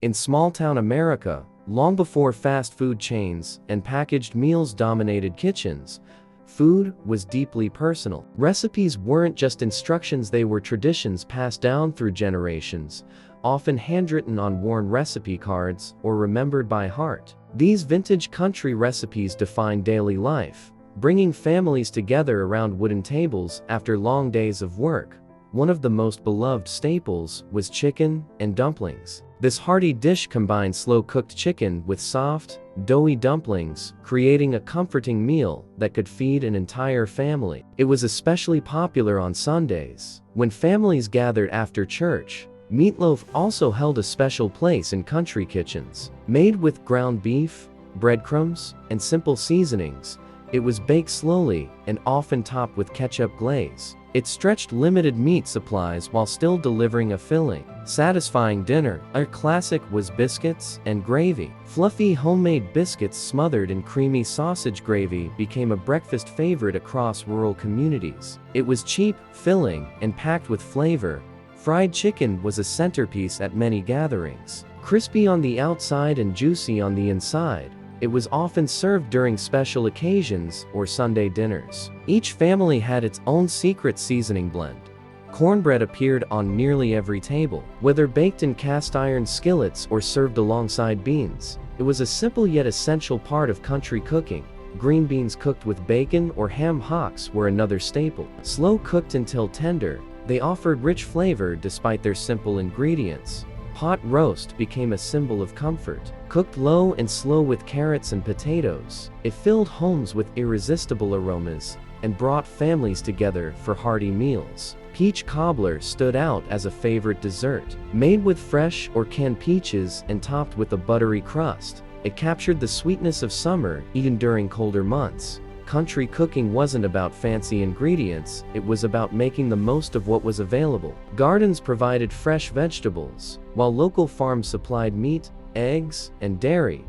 In small-town America, long before fast food chains and packaged meals dominated kitchens, food was deeply personal. Recipes weren't just instructions, they were traditions passed down through generations, often handwritten on worn recipe cards or remembered by heart. These vintage country recipes defined daily life, bringing families together around wooden tables after long days of work. One of the most beloved staples was chicken and dumplings. This hearty dish combined slow-cooked chicken with soft, doughy dumplings, creating a comforting meal that could feed an entire family. It was especially popular on Sundays, when families gathered after church. Meatloaf also held a special place in country kitchens. Made with ground beef, breadcrumbs, and simple seasonings, it was baked slowly and often topped with ketchup glaze. It stretched limited meat supplies while still delivering a filling, satisfying dinner. A classic was biscuits and gravy. Fluffy homemade biscuits smothered in creamy sausage gravy became a breakfast favorite across rural communities. It was cheap, filling, and packed with flavor. Fried chicken was a centerpiece at many gatherings. Crispy on the outside and juicy on the inside, it was often served during special occasions or Sunday dinners. Each family had its own secret seasoning blend. Cornbread appeared on nearly every table, whether baked in cast-iron skillets or served alongside beans. It was a simple yet essential part of country cooking. Green beans cooked with bacon or ham hocks were another staple. Slow cooked until tender, they offered rich flavor despite their simple ingredients. Pot roast became a symbol of comfort. Cooked low and slow with carrots and potatoes, it filled homes with irresistible aromas and brought families together for hearty meals. Peach cobbler stood out as a favorite dessert. Made with fresh or canned peaches and topped with a buttery crust, it captured the sweetness of summer even during colder months. Country cooking wasn't about fancy ingredients, it was about making the most of what was available. Gardens provided fresh vegetables, while local farms supplied meat, eggs, and dairy.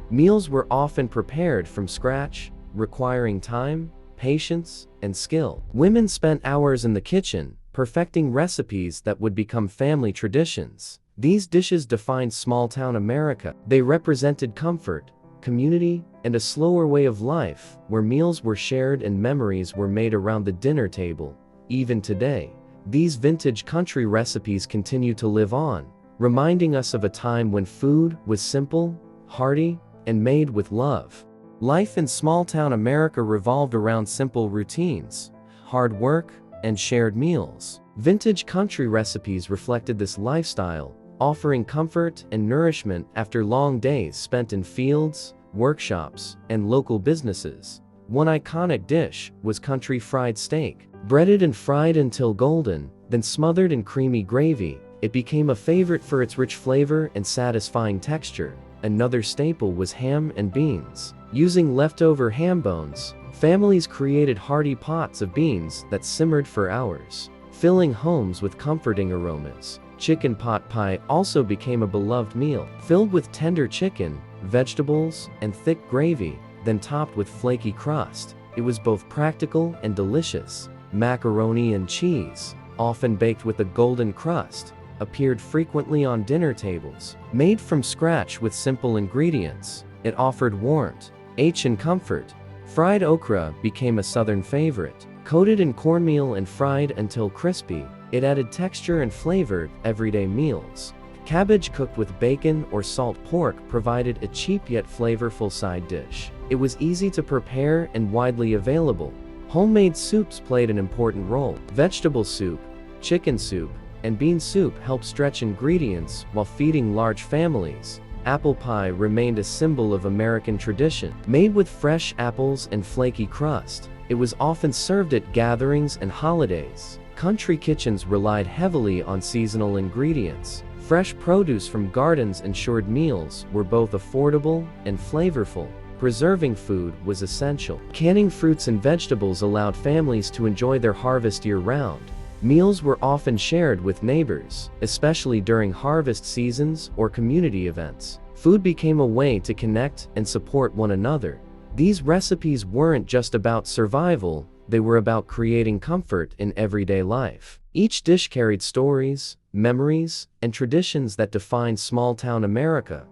Meals were often prepared from scratch, requiring time, patience, and skill. Women spent hours in the kitchen, perfecting recipes that would become family traditions. These dishes defined small-town America. They represented comfort, community, and a slower way of life, where meals were shared and memories were made around the dinner table. Even today, these vintage country recipes continue to live on, reminding us of a time when food was simple, hearty, and made with love. Life in small-town America revolved around simple routines, hard work, and shared meals. Vintage country recipes reflected this lifestyle, offering comfort and nourishment after long days spent in fields, workshops, and local businesses. One iconic dish was country fried steak. Breaded and fried until golden, then smothered in creamy gravy, it became a favorite for its rich flavor and satisfying texture. Another staple was ham and beans. Using leftover ham bones, families created hearty pots of beans that simmered for hours, filling homes with comforting aromas. Chicken pot pie also became a beloved meal, filled with tender chicken, vegetables, and thick gravy, then topped with flaky crust. It was both practical and delicious. Macaroni and cheese, often baked with a golden crust, appeared frequently on dinner tables. Made from scratch with simple ingredients, it offered warmth, and comfort. Fried okra became a southern favorite. Coated in cornmeal and fried until crispy, it added texture and flavor to everyday meals. Cabbage cooked with bacon or salt pork provided a cheap yet flavorful side dish. It was easy to prepare and widely available. Homemade soups played an important role. Vegetable soup, chicken soup, and bean soup helped stretch ingredients while feeding large families. Apple pie remained a symbol of American tradition. Made with fresh apples and flaky crust, it was often served at gatherings and holidays. Country kitchens relied heavily on seasonal ingredients. Fresh produce from gardens ensured meals were both affordable and flavorful. Preserving food was essential. Canning fruits and vegetables allowed families to enjoy their harvest year-round. Meals were often shared with neighbors, especially during harvest seasons or community events. Food became a way to connect and support one another. These recipes weren't just about survival, they were about creating comfort in everyday life. Each dish carried stories, memories, and traditions that defined small-town America.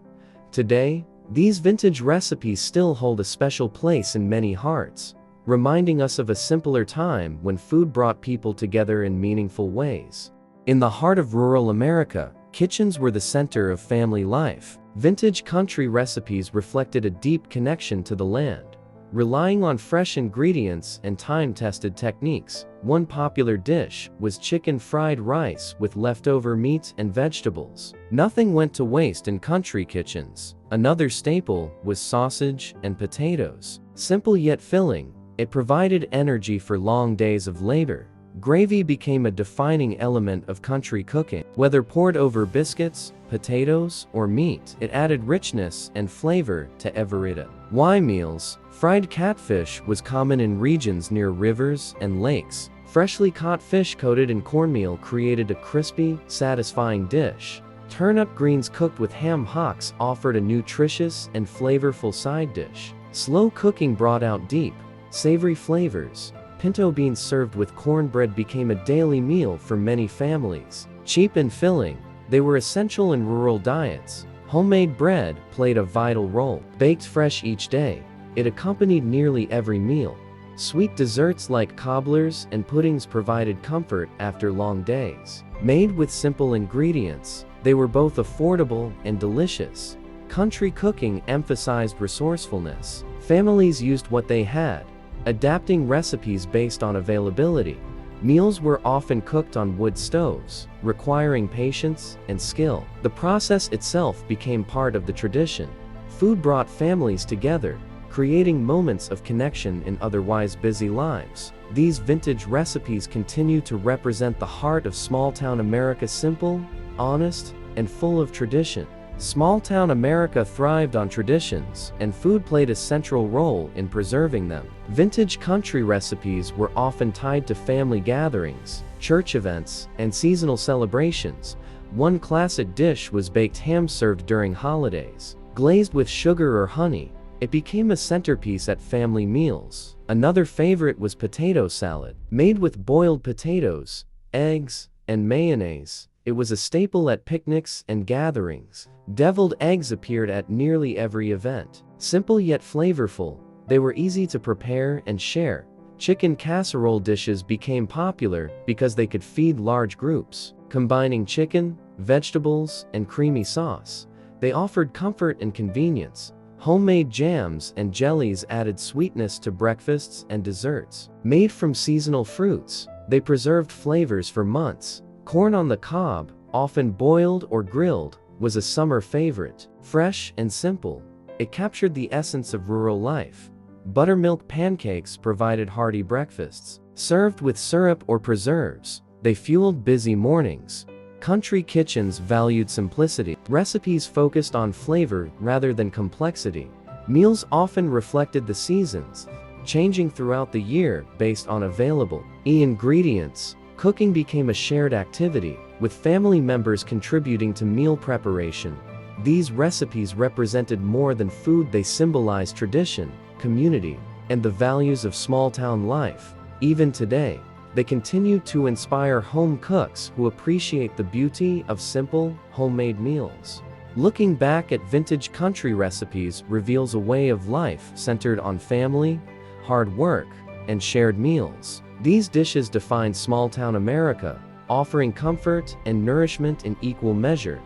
Today, these vintage recipes still hold a special place in many hearts, reminding us of a simpler time when food brought people together in meaningful ways. In the heart of rural America, kitchens were the center of family life. Vintage country recipes reflected a deep connection to the land. Relying on fresh ingredients and time-tested techniques, one popular dish was chicken fried rice with leftover meat and vegetables. Nothing went to waste in country kitchens. Another staple was sausage and potatoes. Simple yet filling, it provided energy for long days of labor. Gravy became a defining element of country cooking. Whether poured over biscuits, potatoes, or meat, it added richness and flavor to every dish. Why meals? Fried catfish was common in regions near rivers and lakes. Freshly caught fish coated in cornmeal created a crispy, satisfying dish. Turnip greens cooked with ham hocks offered a nutritious and flavorful side dish. Slow cooking brought out deep, savory flavors. Pinto beans served with cornbread became a daily meal for many families. Cheap and filling, they were essential in rural diets. Homemade bread played a vital role. Baked fresh each day, it accompanied nearly every meal. Sweet desserts like cobblers and puddings provided comfort after long days. Made with simple ingredients, they were both affordable and delicious. Country cooking emphasized resourcefulness. Families used what they had, adapting recipes based on availability. Meals were often cooked on wood stoves, requiring patience and skill. The process itself became part of the tradition. Food brought families together, creating moments of connection in otherwise busy lives. These vintage recipes continue to represent the heart of small-town America: simple, honest, and full of tradition. Small-town America thrived on traditions, and food played a central role in preserving them. Vintage country recipes were often tied to family gatherings, church events, and seasonal celebrations. One classic dish was baked ham served during holidays. Glazed with sugar or honey, it became a centerpiece at family meals. Another favorite was potato salad. Made with boiled potatoes, eggs, and mayonnaise, it was a staple at picnics and gatherings. Deviled eggs appeared at nearly every event. Simple yet flavorful, they were easy to prepare and share. Chicken casserole dishes became popular because they could feed large groups. Combining chicken, vegetables, and creamy sauce, they offered comfort and convenience. Homemade jams and jellies added sweetness to breakfasts and desserts. Made from seasonal fruits, they preserved flavors for months. Corn on the cob, often boiled or grilled, was a summer favorite. Fresh and simple, it captured the essence of rural life. Buttermilk pancakes provided hearty breakfasts. Served with syrup or preserves, they fueled busy mornings. Country kitchens valued simplicity. Recipes focused on flavor rather than complexity. Meals often reflected the seasons, changing throughout the year based on available ingredients. Cooking became a shared activity, with family members contributing to meal preparation. These recipes represented more than food; they symbolized tradition, community, and the values of small-town life. Even today, they continue to inspire home cooks who appreciate the beauty of simple, homemade meals. Looking back at vintage country recipes reveals a way of life centered on family, hard work, and shared meals. These dishes define small-town America, offering comfort and nourishment in equal measure.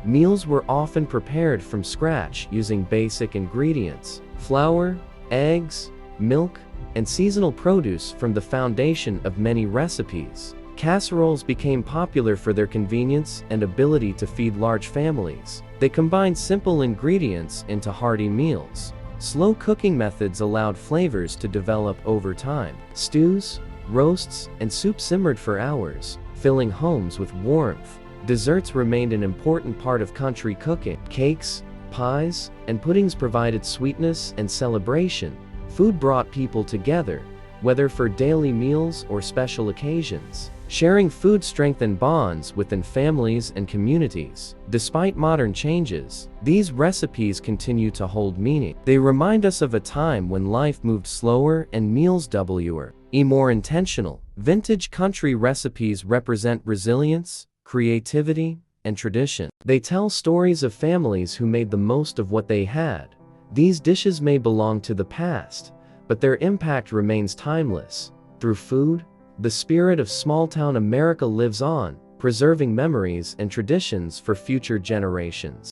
Meals were often prepared from scratch using basic ingredients: flour, eggs, milk, and seasonal produce formed the foundation of many recipes. Casseroles became popular for their convenience and ability to feed large families. They combined simple ingredients into hearty meals. Slow cooking methods allowed flavors to develop over time. Stews, roasts, and soup simmered for hours, filling homes with warmth. Desserts remained an important part of country cooking. Cakes, pies, and puddings provided sweetness and celebration. Food brought people together, whether for daily meals or special occasions. Sharing food strengthened bonds within families and communities. Despite modern changes, these recipes continue to hold meaning. They remind us of a time when life moved slower and meals were More intentional. Vintage country recipes represent resilience, creativity, and tradition. They tell stories of families who made the most of what they had. These dishes may belong to the past, but their impact remains timeless. Through food, the spirit of small-town America lives on, preserving memories and traditions for future generations.